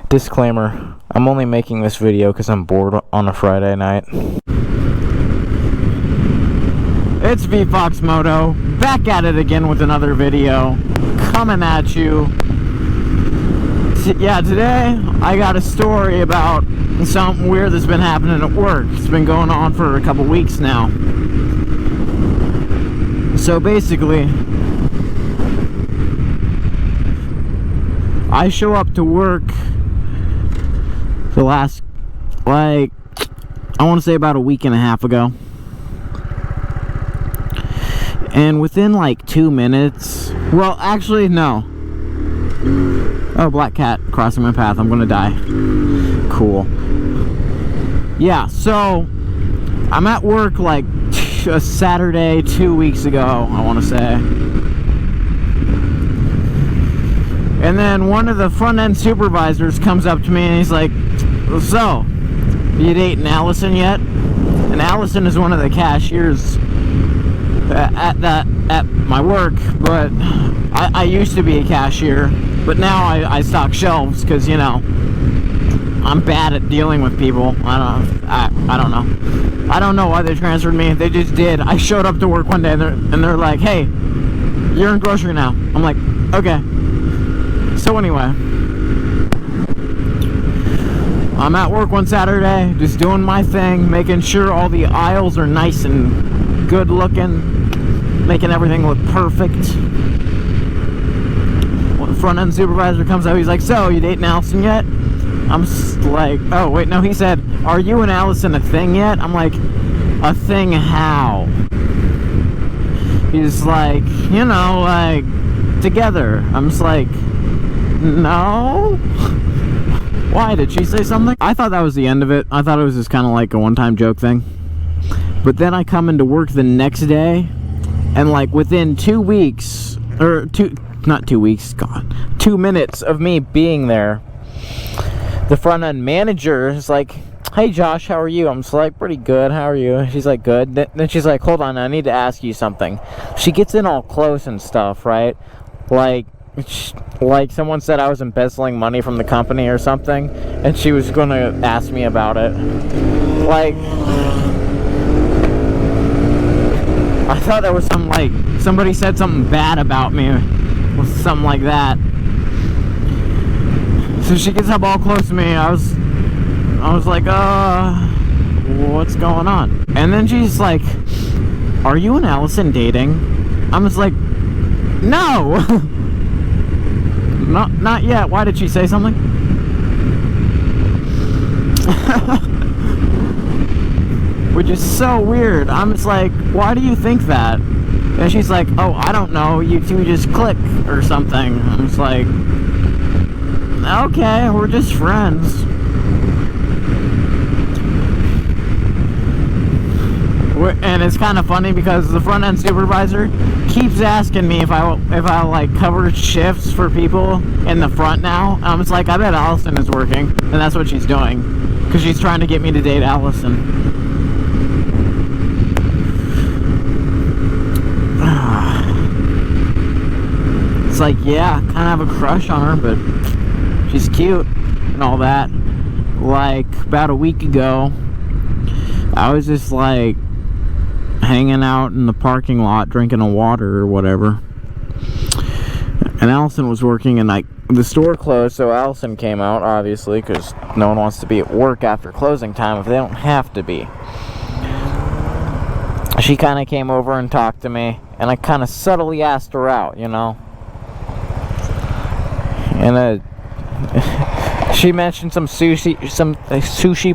Disclaimer, I'm only making this video because I'm bored on a Friday night. It's VFoxMoto, back at it again with another video, coming at you. Yeah, today I got a story about something weird that's been happening at work. It's been going on for a couple weeks now. So basically, I show up to work the last, I want to say about a week and a half ago. And within like 2 minutes, well, actually, no. Oh, black cat crossing my path. I'm gonna die. Cool. Yeah, so I'm at work like a Saturday 2 weeks ago, I want to say. And then one of the front-end supervisors comes up to me and he's like, so, you dating Allison yet? And Allison is one of the cashiers at my work, but I used to be a cashier, but now I stock shelves because, you know, I'm bad at dealing with people. I don't know. I don't know why they transferred me. They just did. I showed up to work one day and they're like, hey, you're in grocery now. I'm like, okay. So anyway, I'm at work one Saturday, just doing my thing, making sure all the aisles are nice and good looking, making everything look perfect. When the front end supervisor comes out, he's like, so, you dating Allison yet? I'm like, oh, wait, no, he said, are you and Allison a thing yet? I'm like, a thing how? He's like, you know, like, together. I'm just like, no? Why? Did she say something? I thought that was the end of it. I thought it was just kind of like a one-time joke thing. But then I come into work the next day, and like within 2 weeks, or not 2 weeks, God, 2 minutes of me being there, the front-end manager is like, hey Josh, how are you? I'm just like, pretty good, how are you? She's like, good. Then she's like, hold on, I need to ask you something. She gets in all close and stuff, right? Like someone said I was embezzling money from the company or something, and she was going to ask me about it. Like, I thought there was some, like, somebody said something bad about me, or something like that. So she gets up all close to me. I was like, what's going on? And then she's like, are you and Allison dating? I'm just like, no! Not yet. Why did she say something? Which is so weird. I'm just like, why do you think that? And she's like, oh, I don't know. You two just click or something. I'm just like, okay, we're just friends. And it's kind of funny because the front-end supervisor keeps asking me if I like cover shifts for people in the front now. I'm just like, I bet Allison is working, and that's what she's doing, because she's trying to get me to date Allison. It's like, yeah, kind of have a crush on her, but she's cute and all that. Like about a week ago, I was just like hanging out in the parking lot drinking a water or whatever, and Allison was working, and like the store closed, so Allison came out, obviously, because no one wants to be at work after closing time if they don't have to be. She kind of came over and talked to me, and I kind of subtly asked her out, you know, and she mentioned some sushi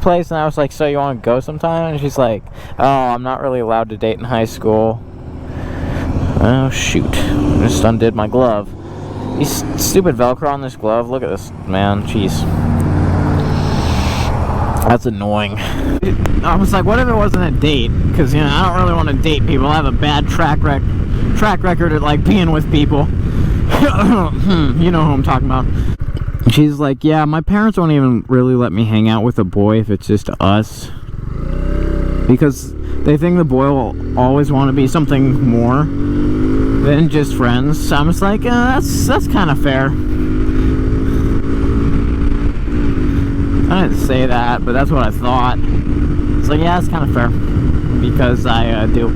place, and I was like, so you want to go sometime? And she's like, oh, I'm not really allowed to date in high school. Oh, shoot. I just undid my glove. These stupid Velcro on this glove. Look at this, man. Jeez. That's annoying. I was like, what if it wasn't a date? Because, you know, I don't really want to date people. I have a bad track record at, like, being with people. You know who I'm talking about. She's like, yeah, my parents won't even really let me hang out with a boy if it's just us, because they think the boy will always want to be something more than just friends. So I'm just like, that's kind of fair. I didn't say that, but that's what I thought. It's like, yeah, it's kind of fair, because I do.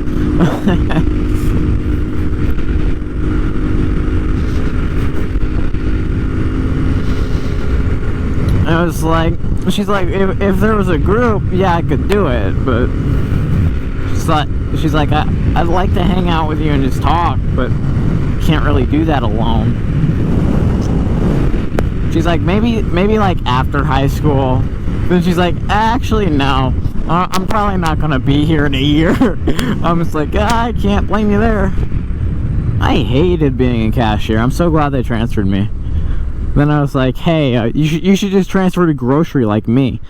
I was like, she's like, if there was a group, yeah, I could do it, but she's like, I'd like to hang out with you and just talk, but can't really do that alone. She's like, maybe like after high school. Then she's like, actually no, I'm probably not gonna be here in a year. I'm just like, I can't blame you there. I hated being a cashier. I'm so glad they transferred me. Then I was like, hey, you should just transfer to grocery like me.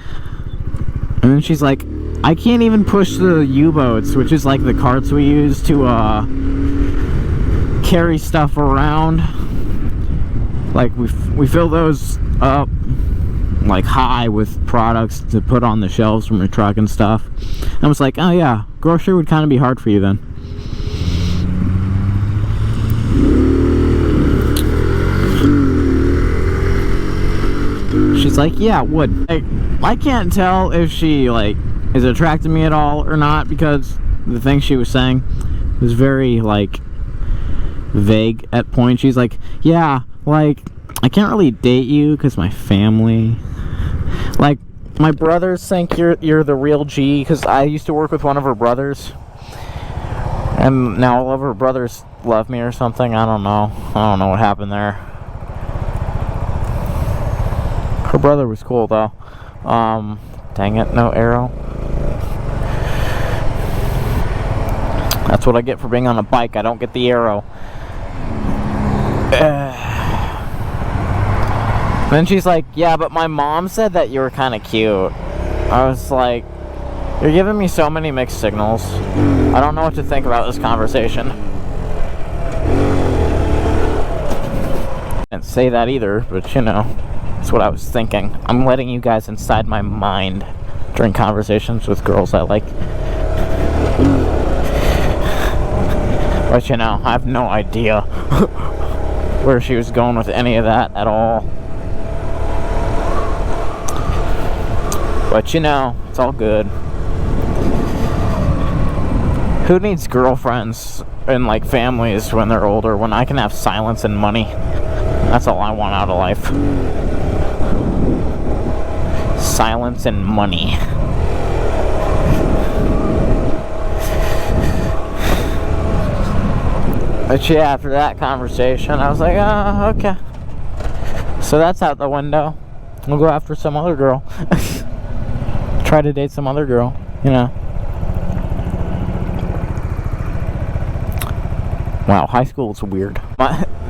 And then she's like, I can't even push the U-boats, which is like the carts we use to carry stuff around. Like we fill those up like high with products to put on the shelves from the truck and stuff. I was like, oh yeah, grocery would kind of be hard for you then. She's like, yeah, it would. I can't tell if she like is attracted me at all or not, because the thing she was saying was very like vague at points. She's like, yeah, like I can't really date you because my family, like my brothers think you're the real G, because I used to work with one of her brothers, and now all of her brothers love me or something. I don't know what happened there. Her brother was cool though. Dang it, no arrow. That's what I get for being on a bike. I don't get the arrow. Then she's like, yeah, but my mom said that you were kind of cute. I was like, you're giving me so many mixed signals. I don't know what to think about this conversation. I didn't say that either, but you know, that's what I was thinking. I'm letting you guys inside my mind during conversations with girls I like. But you know, I have no idea where she was going with any of that at all. But you know, it's all good. Who needs girlfriends and like families when they're older, when I can have silence and money? That's all I want out of life. Silence and money. But yeah, after that conversation, I was like, oh, okay. So that's out the window. We'll go after some other girl. Try to date some other girl, you know. Wow, high school is weird.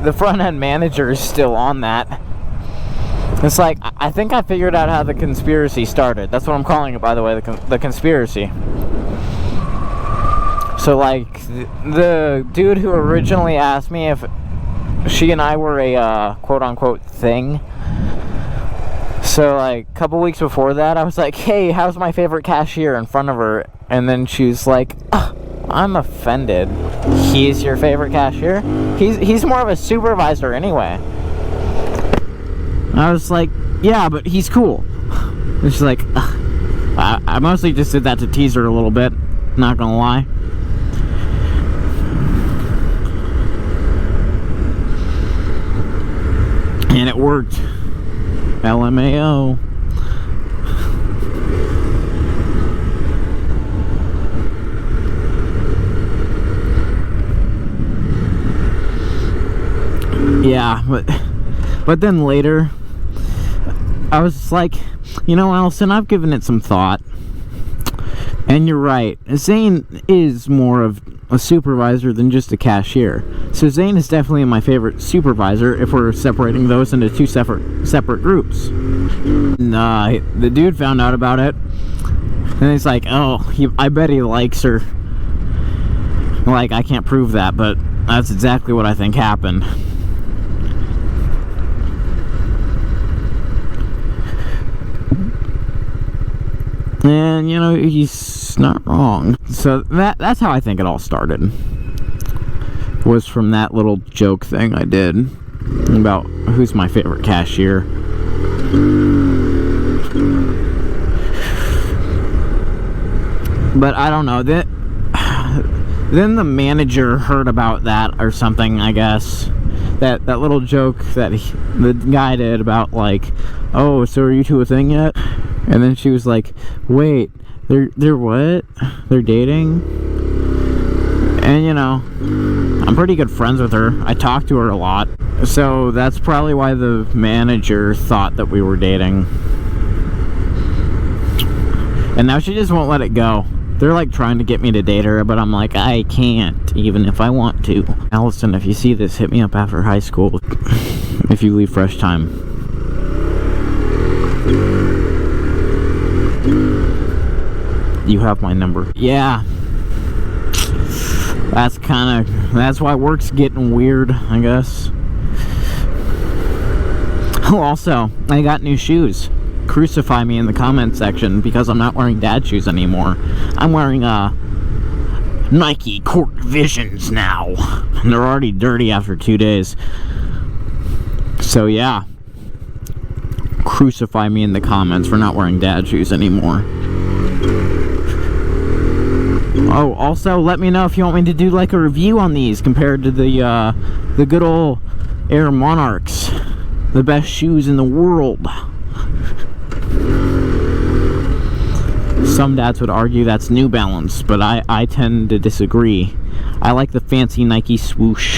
The front end manager is still on that. It's like, I think I figured out how the conspiracy started. That's what I'm calling it, by the way, the conspiracy. So, like, the dude who originally asked me if she and I were a quote-unquote thing. So, like, a couple weeks before that, I was like, hey, how's my favorite cashier in front of her? And then she's like, I'm offended. He's your favorite cashier? He's more of a supervisor anyway. I was like, yeah, but he's cool. And she's like, I mostly just did that to tease her a little bit, not gonna lie. And it worked. LMAO. Yeah, but then later, I was like, you know, Allison, I've given it some thought. And you're right. Zane is more of a supervisor than just a cashier. So Zane is definitely my favorite supervisor if we're separating those into two separate groups. And, the dude found out about it. And he's like, oh, I bet he likes her. Like, I can't prove that, but that's exactly what I think happened. And, you know, he's not wrong. So that's how I think it all started. Was from that little joke thing I did about who's my favorite cashier. But I don't know. Then the manager heard about that or something, I guess. That little joke that the guy did about, like, oh, so are you two a thing yet? And then she was like, wait, they're what? They're dating? And, you know, I'm pretty good friends with her. I talk to her a lot. So that's probably why the manager thought that we were dating. And now she just won't let it go. They're like trying to get me to date her, but I'm like, I can't, even if I want to. Allison, if you see this, hit me up after high school. If you leave fresh time. You have my number. Yeah. That's why work's getting weird, I guess. Oh, also, I got new shoes. Crucify me in the comment section because I'm not wearing dad shoes anymore. I'm wearing Nike Court Visions now. And they're already dirty after 2 days. So yeah. Crucify me in the comments for not wearing dad shoes anymore. Oh, also let me know if you want me to do like a review on these compared to the good old Air Monarchs. The best shoes in the world. Some dads would argue that's New Balance, but I tend to disagree. I like the fancy Nike swoosh.